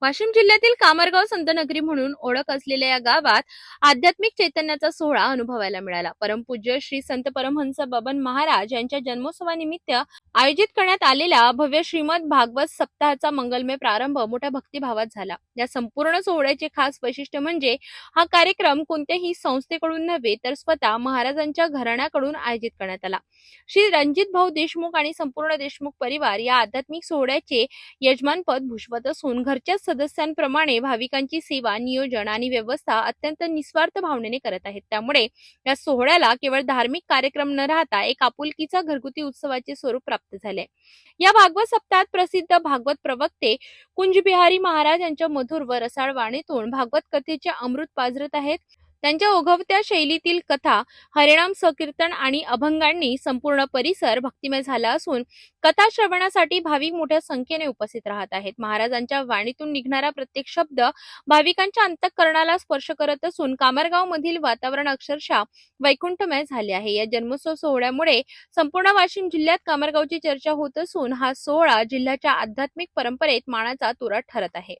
वाशिम जिल्ह्यातील कामरगाव संतनगरी म्हणून ओळख असलेल्या या गावात आध्यात्मिक चैतन्याचा सोहळा अनुभवायला मिळाला। परमपूज्य श्री संत परमहंस बबन महाराज यांच्या जन्मोत्सवानिमित्त आयोजित करण्यात आलेल्या भव्य श्रीमद भागवत सप्ताहाचा मंगलमय प्रारंभ मोठ्या भक्तिभावात झाला। या संपूर्ण सोहळ्याचे खास वैशिष्ट्य म्हणजे हा कार्यक्रम कोणत्याही संस्थेकडून नव्हे तर स्वतः महाराजांच्या घराण्याकडून आयोजित करण्यात आला। श्री रणजित भाऊ देशमुख आणि संपूर्ण देशमुख परिवार या आध्यात्मिक सोहळ्याचे यजमानपद भूषवत असून घरच्या सदस्यांप्रमाणे भाविकांची सेवा, नियोजन आणि व्यवस्था अत्यंत निस्वार्थ भावनेने करत आहेत। त्यामुळे या सोहळ्याला केवळ धार्मिक कार्यक्रम न राहता एक आपुलकीचा घरगुती उत्सवाचे स्वरूप प्राप्त झाले। या भागवत सप्ताहात प्रसिद्ध भागवत प्रवक्ते कुंज बिहारी महाराज यांच्या मधुर व रसाळ वाणीतून भागवत कथेचे अमृत पाझरत आहेत। त्यांच्या ओघवत्या शैलीतील कथा, हरिनाम संकीर्तन आणि अभंगांनी संपूर्ण परिसर भक्तिमय झाला असून कथा श्रवणासाठी भाविक मोठ्या संख्येने उपस्थित राहत आहेत। महाराजांच्या वाणीतून निघणारा प्रत्येक शब्द भाविकांच्या अंतःकरणाला स्पर्श करत असून कामरगाव मधील वातावरण अक्षरशः वैकुंठमय झाले आहे। या जन्मोत्सव सोहळ्यामुळे संपूर्ण वाशिम जिल्ह्यात कामरगावची चर्चा होत असून हा सोहळा जिल्ह्याच्या आध्यात्मिक परंपरेत मानाचा तुरा ठरत आहे।